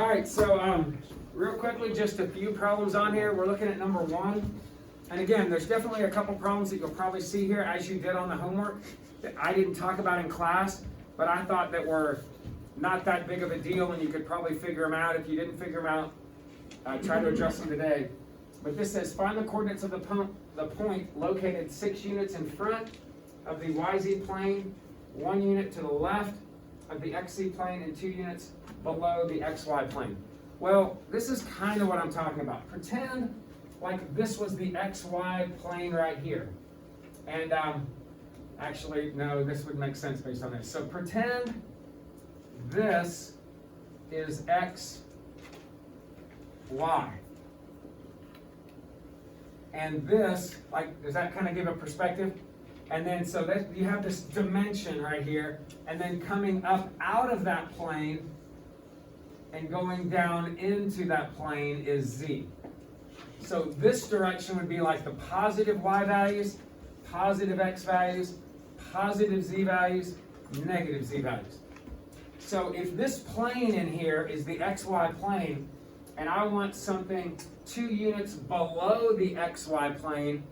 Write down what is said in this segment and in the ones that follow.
All right, so real quickly, just a few problems on here. We're looking at number 1. And again, there's definitely a couple problems that you'll probably see here as you did on the homework that I didn't talk about in class, but I thought that were not that big of a deal and you could probably figure them out. If you didn't figure them out, try to address them today. But this says, find the coordinates of the point located 6 units in front of the YZ plane, 1 unit to the left of the XZ plane, and 2 units below the XY plane. Well, this is kind of what I'm talking about. Pretend like this was the XY plane right here. And actually, no, this would make sense based on this. So pretend this is XY. And this, like, does that kind of give a perspective? And then, so that you have this dimension right here, and then coming up out of that plane and going down into that plane is Z. So this direction would be like the positive Y values, positive X values, positive Z values, negative Z values. So if this plane in here is the XY plane, and I want something 2 units below the XY plane,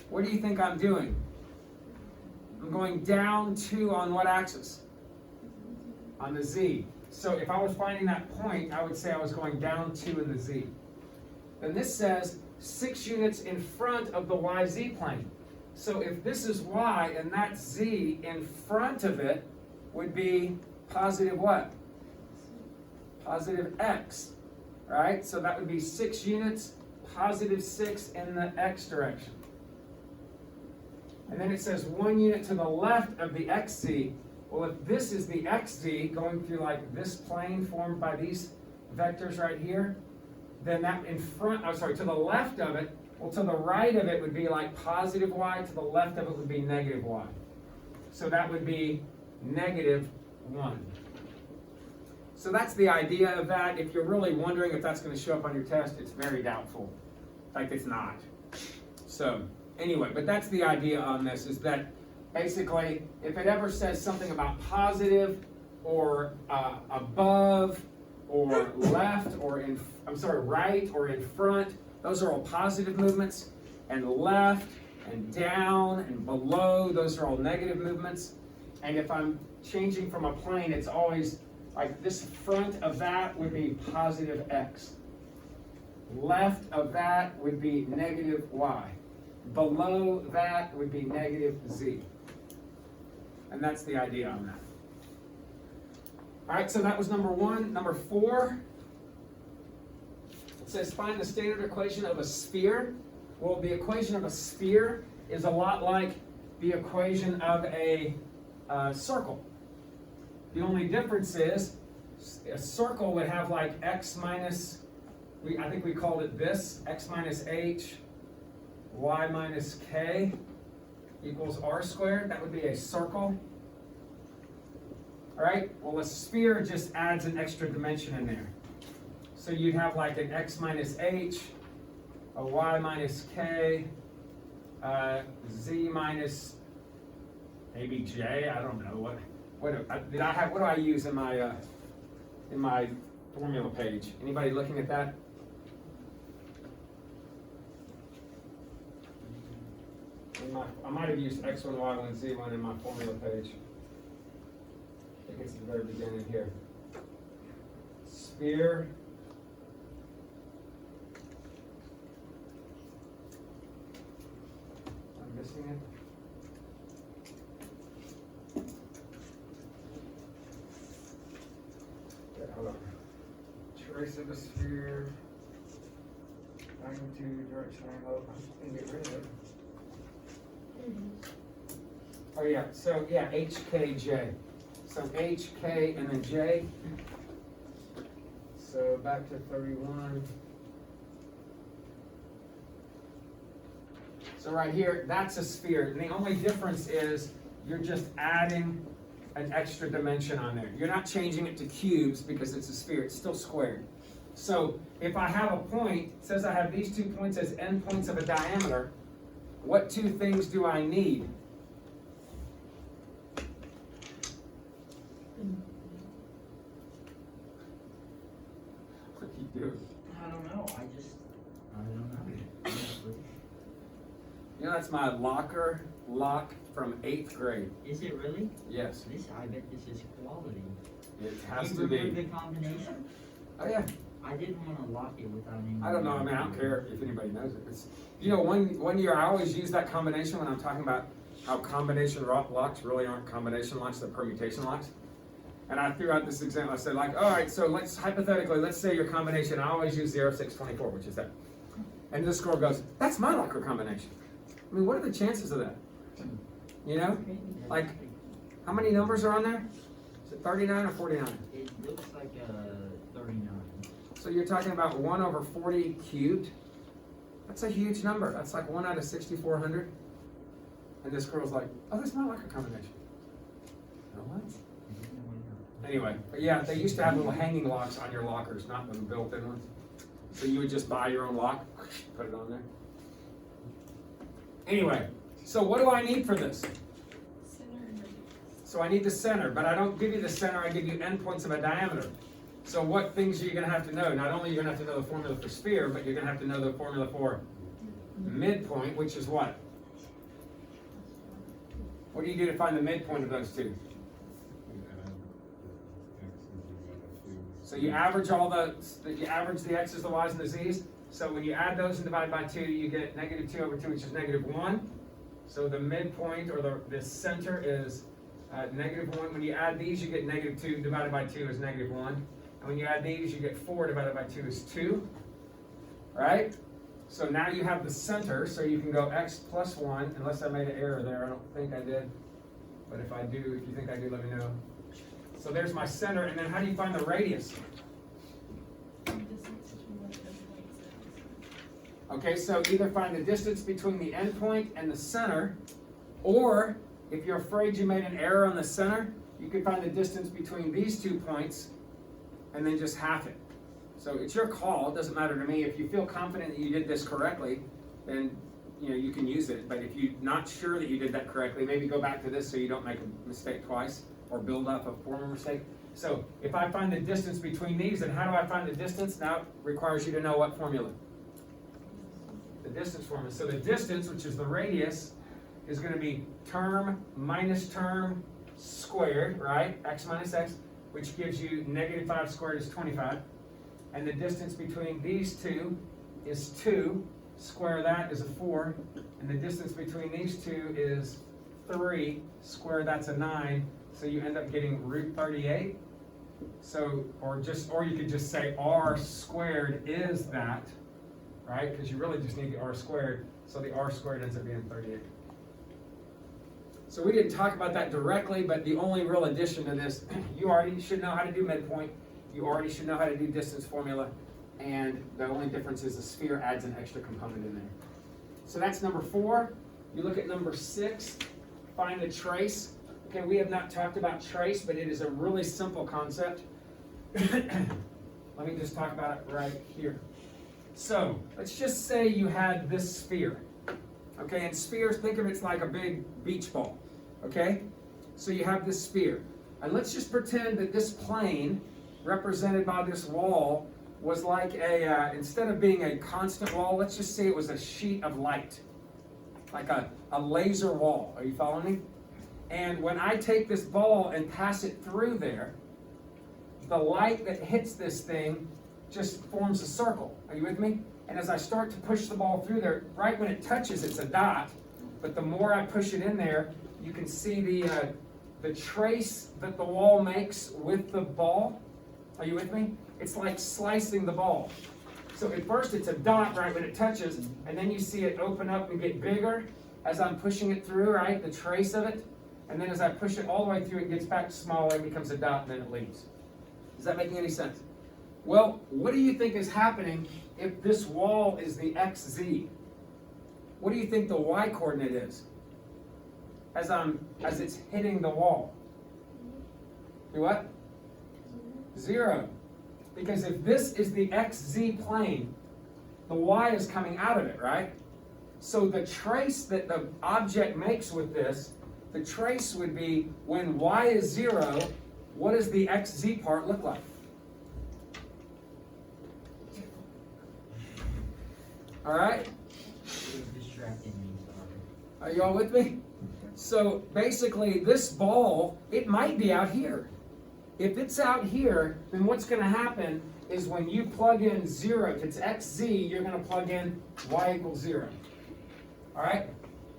what do you think I'm doing? I'm going down 2 on what axis? On the Z. So if I was finding that point, I would say I was going down 2 in the Z. Then this says 6 units in front of the YZ plane. So if this is Y and that's Z, in front of it would be positive what? Positive X, right? So that would be 6 units, positive 6 in the X direction. And then it says 1 unit to the left of the XZ. Well, if this is the XZ going through like this plane formed by these vectors right here, then that in front, to the left of it, well, to the right of it would be like positive Y, to the left of it would be negative Y. So that would be negative 1. So that's the idea of that. If you're really wondering if that's going to show up on your test, it's very doubtful. In fact, it's not. So anyway, but that's the idea on this, is that basically, if it ever says something about positive or above or left or right or in front, those are all positive movements, and left and down and below, those are all negative movements. And if I'm changing from a plane, it's always like this front of that would be positive X. Left of that would be negative Y. Below that would be negative Z. And that's the idea on that. All right, so that was number 1. Number 4, it says find the standard equation of a sphere. Well, the equation of a sphere is a lot like the equation of a circle. The only difference is a circle would have like x minus, I think we called it this, x minus h, y minus k equals r squared. That would be a circle. All right, well, a sphere just adds an extra dimension in there. So you'd have like an x minus h, a y minus k, z minus maybe j. I don't know what do I use in my formula page? Anybody looking at that? I might have used x1, y1, z1 in my formula page. I think it's at the very beginning here. Sphere. I'm missing it. Okay, hold on. Trace of a sphere. Magnitude, direction, angle. I'm going to get rid of it. Oh yeah, so yeah, HKJ. So HK and then J. So back to 31. So right here, that's a sphere. And the only difference is you're just adding an extra dimension on there. You're not changing it to cubes because it's a sphere. It's still squared. So if I have a point, it says I have these 2 points as endpoints of a diameter, what 2 things do I need? do it? I don't know. I don't know. Honestly. You know, that's my lock from 8th grade. Is it really? Yes, I bet this is quality. it has You to remember be. the combination? Oh yeah. I didn't want to lock it without any. I don't know. I mean, I don't care if anybody knows it. It's, you know, one year I always use that combination when I'm talking about how combination locks really aren't combination locks, they're permutation locks. And I threw out this example. I said, like, all right, so let's say your combination. I always use 0624, which is that. And this girl goes, that's my locker combination. I mean, what are the chances of that? You know, like, how many numbers are on there? Is it 39 or 49? It looks like 39. So you're talking about 1 over 40 cubed. That's a huge number. That's like 1 out of 6,400. And this girl's like, oh, that's my locker combination. You know what? Anyway, but yeah, they used to have little hanging locks on your lockers, not the built-in ones. So you would just buy your own lock, put it on there. Anyway, so what do I need for this? So I need the center, but I don't give you the center, I give you endpoints of a diameter. So what things are you going to have to know? Not only are you going to have to know the formula for sphere, but you're going to have to know the formula for midpoint, which is what? What do you do to find the midpoint of those two? So you average you average the x's, the y's, and the z's. So when you add those and divide by 2, you get negative 2 over 2, which is negative 1. So the midpoint, or the center, is negative 1. When you add these, you get negative 2 divided by 2 is negative 1. And when you add these, you get 4 divided by 2 is 2. Right? So now you have the center, so you can go x plus 1, unless I made an error there. I don't think I did. But if I do, if you think I do, let me know. So there's my center, and then how do you find the radius? Okay, so either find the distance between the endpoint and the center, or if you're afraid you made an error on the center, you can find the distance between these 2 points and then just half it. So it's your call, it doesn't matter to me. If you feel confident that you did this correctly, then you can use it. But if you're not sure that you did that correctly, maybe go back to this so you don't make a mistake twice or build up a former mistake. So if I find the distance between these, then how do I find the distance? Now it requires you to know what formula? The distance formula. So the distance, which is the radius, is going to be term minus term squared, right? X minus x, which gives you negative 5 squared is 25. And the distance between these two is 2. Square that is a 4. And the distance between these two is 3. Square that's a 9. So you end up getting root 38. So, or you could just say r squared is that, right? Because you really just need the r squared. So the r squared ends up being 38. So we didn't talk about that directly, but the only real addition to this, you already should know how to do midpoint. You already should know how to do distance formula. And the only difference is the sphere adds an extra component in there. So that's number 4. You look at number 6, find the trace. Okay, we have not talked about trace, but it is a really simple concept. Let me just talk about it right here. So let's just say you had this sphere. Okay, and spheres, think of it like a big beach ball. Okay, so you have this sphere. And let's just pretend that this plane represented by this wall was like instead of being a constant wall, let's just say it was a sheet of light. Like a laser wall. Are you following me? And when I take this ball and pass it through there, the light that hits this thing just forms a circle. Are you with me? And as I start to push the ball through there, right when it touches, it's a dot. But the more I push it in there, you can see the trace that the wall makes with the ball. Are you with me? It's like slicing the ball. So at first it's a dot right when it touches, and then you see it open up and get bigger as I'm pushing it through, right? The trace of it. And then as I push it all the way through, it gets back smaller and becomes a dot, and then it leaves. Is that making any sense? Well, what do you think is happening if this wall is the XZ? What do you think the Y coordinate is as it's hitting the wall? Do what? 0. Because if this is the XZ plane, the Y is coming out of it, right? So the trace that the object makes with this, the trace would be when Y is 0, what does the XZ part look like? All right? You're distracting me, sorry. Are you all with me? So basically, this ball, it might be out here. If it's out here, then what's going to happen is when you plug in 0, if it's xz, you're going to plug in y equals 0. All right?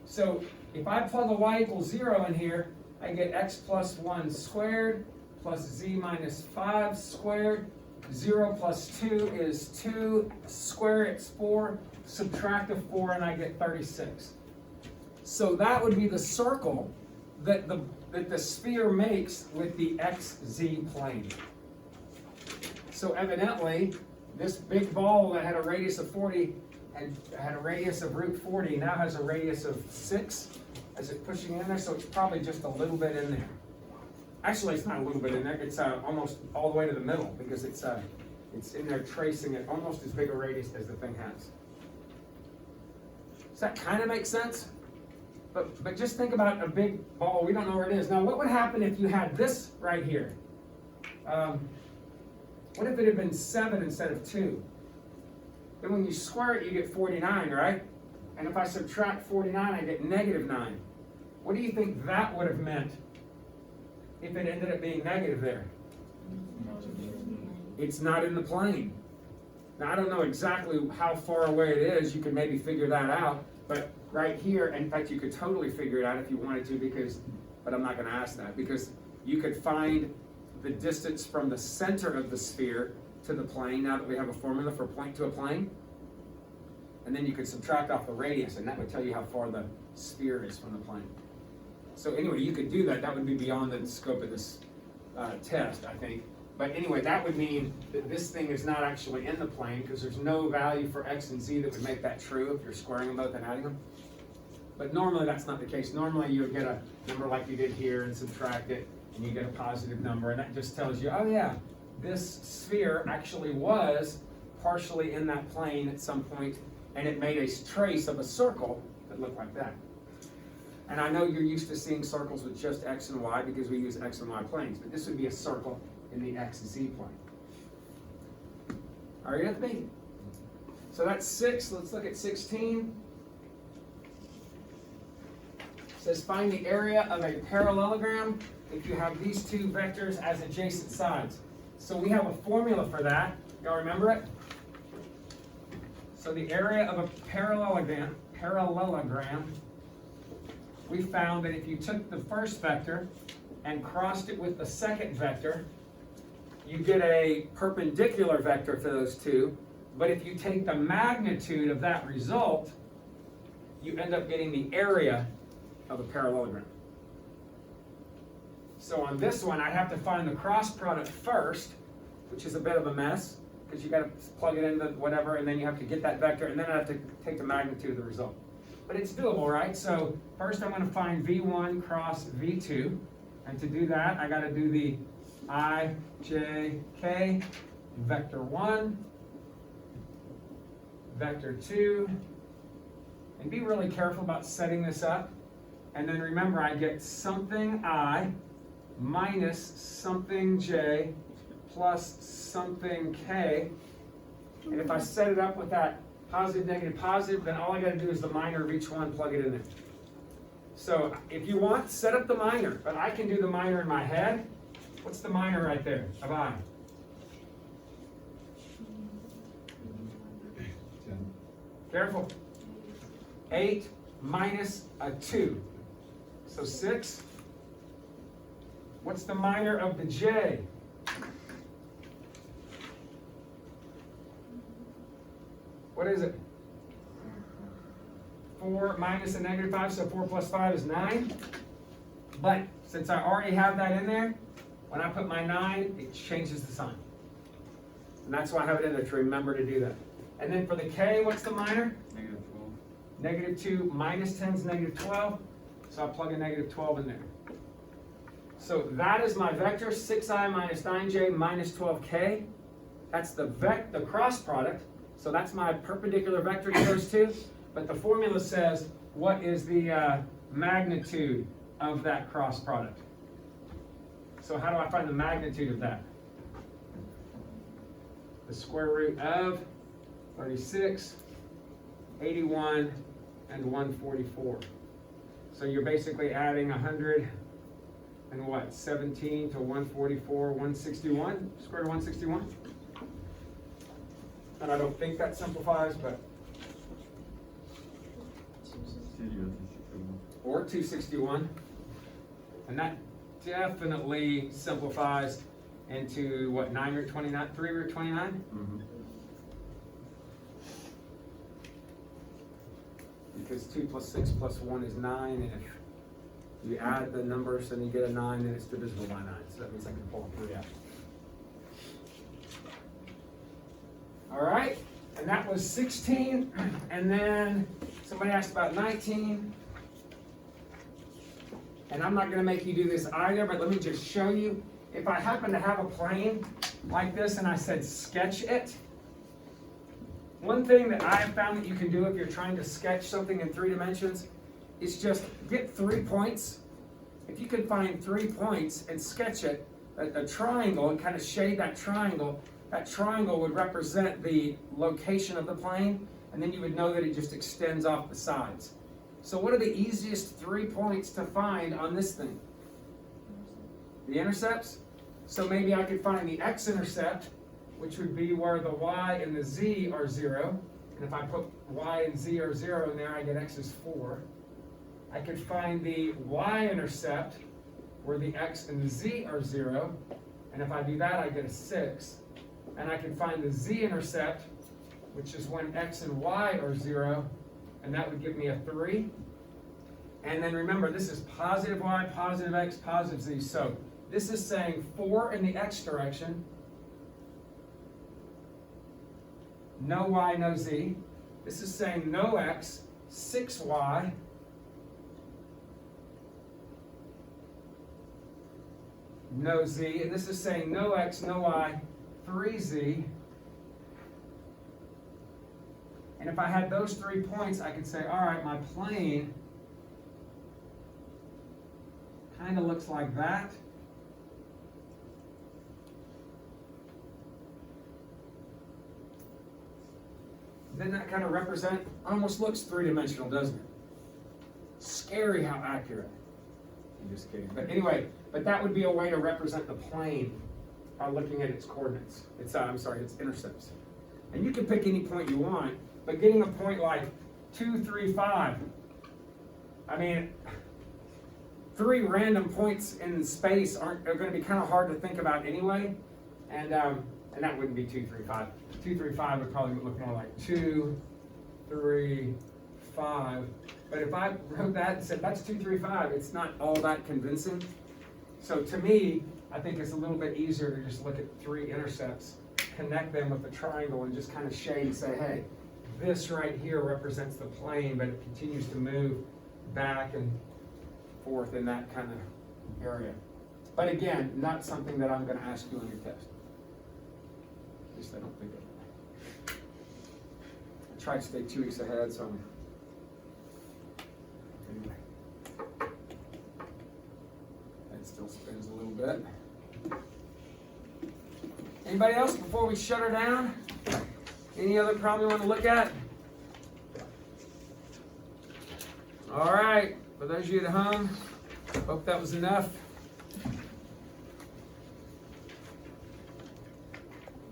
So if I plug a y equals 0 in here, I get x plus 1 squared plus z minus 5 squared. 0 plus 2 is 2. Square it's 4. Subtract a 4 and I get 36. So that would be the circle that the sphere makes with the xz plane. So evidently, this big ball that had a radius of 40 and had a radius of root 40 now has a radius of 6 as it's pushing in there, so it's probably just a little bit in there. Actually, it's not a little bit in there, it's almost all the way to the middle because it's in there tracing it almost as big a radius as the thing has. Does that kind of make sense? But just think about a big ball. We don't know where it is. Now, what would happen if you had this right here? What if it had been 7 instead of 2? Then when you square it, you get 49, right? And if I subtract 49, I get negative 9. What do you think that would have meant if it ended up being negative there? It's not in the plane. Now, I don't know exactly how far away it is. You could maybe figure that out. But right here, in fact, you could totally figure it out if you wanted to, but I'm not going to ask that, because you could find the distance from the center of the sphere to the plane, now that we have a formula for point to a plane. And then you could subtract off the radius, and that would tell you how far the sphere is from the plane. So anyway, you could do that. That would be beyond the scope of this test, I think. But anyway, that would mean that this thing is not actually in the plane, because there's no value for x and z that would make that true if you're squaring them both and adding them. But normally that's not the case. Normally you would get a number like you did here and subtract it, and you get a positive number, and that just tells you, oh yeah, this sphere actually was partially in that plane at some point, and it made a trace of a circle that looked like that. And I know you're used to seeing circles with just x and y because we use x and y planes, but this would be a circle in the xz plane. Are you with me? So that's 6. Let's look at 16. It says find the area of a parallelogram if you have these two vectors as adjacent sides. So we have a formula for that. Y'all remember it? So the area of a parallelogram, we found that if you took the first vector and crossed it with the second vector, you get a perpendicular vector for those two. But if you take the magnitude of that result, you end up getting the area of a parallelogram. So on this one, I have to find the cross product first, which is a bit of a mess, because you got to plug it into whatever, and then you have to get that vector, and then I have to take the magnitude of the result. But it's doable, right? So first I'm going to find V1 cross V2, and to do that, I got to do the I, J, K, vector 1, vector 2, and be really careful about setting this up. And then remember, I get something I minus something J plus something K. And if I set it up with that positive, negative, positive, then all I got to do is the minor of each one, plug it in there. So if you want, set up the minor, but I can do the minor in my head. What's the minor right there of I? 10. Careful. 8 minus a 2. So 6. What's the minor of the J? What is it? 4 minus a negative 5, so 4 plus 5 is 9. But since I already have that in there, when I put my 9, it changes the sign. And that's why I have it in there, to remember to do that. And then for the K, what's the minor? Negative 12. Negative 2 minus 10 is negative 12. So I'll plug a negative 12 in there. So that is my vector, 6i minus 9j minus 12k. That's the cross product. So that's my perpendicular vector to those two. But the formula says, what is the magnitude of that cross product? So how do I find the magnitude of that? The square root of 36 81, and 144. So you're basically adding 100 and what, 17 to 144, 161, square root of 161? And I don't think that simplifies, but, or 261. And that definitely simplifies into what, 9 root 29, 3 root 29? Mm-hmm. Because 2 plus 6 plus 1 is 9, and if you add the numbers and you get a 9, then it's divisible by 9. So that means I can pull a 3 out. All right, and that was 16. And then somebody asked about 19. And I'm not going to make you do this either, but let me just show you. If I happen to have a plane like this and I said sketch it, one thing that I have found that you can do if you're trying to sketch something in 3 dimensions is just get 3 points. If you can find 3 points and sketch it, a triangle, and kind of shade that triangle would represent the location of the plane, and then you would know that it just extends off the sides. So what are the easiest 3 points to find on this thing? The intercepts? So maybe I could find the x-intercept, which would be where the y and the z are 0. And if I put y and z are 0 in there, I get x is 4. I could find the y-intercept, where the x and the z are 0. And if I do that, I get a 6. And I can find the z-intercept, which is when x and y are 0. And that would give me a 3. And then remember, this is positive y, positive x, positive z. So this is saying 4 in the x direction, no y, no z. This is saying no x, 6y, no z. And this is saying no x, no y, 3z. And if I had those 3 points, I could say, all right, my plane kind of looks like that. Then that kind of almost looks 3-dimensional, doesn't it? Scary how accurate. I'm just kidding. But anyway, that would be a way to represent the plane by looking at its coordinates. Its intercepts. And you can pick any point you want, but getting a point like 2, 3, 5, I mean, 3 random points in space are going to be kind of hard to think about anyway, and that wouldn't be 2, 3, 5. 2, 3, 5 would probably look more like 2, 3, 5. But if I wrote that and said that's 2, 3, 5, it's not all that convincing. So to me, I think it's a little bit easier to just look at 3 intercepts, connect them with the triangle, and just kind of shade and say, hey, this right here represents the plane, but it continues to move back and forth in that kind of area. But again, not something that I'm going to ask you on your test. At least I don't think of it. I try to stay 2 weeks ahead, so anyway. That still spins a little bit. Anybody else before we shut her down? Any other problem you want to look at? All right, for those of you at home, hope that was enough.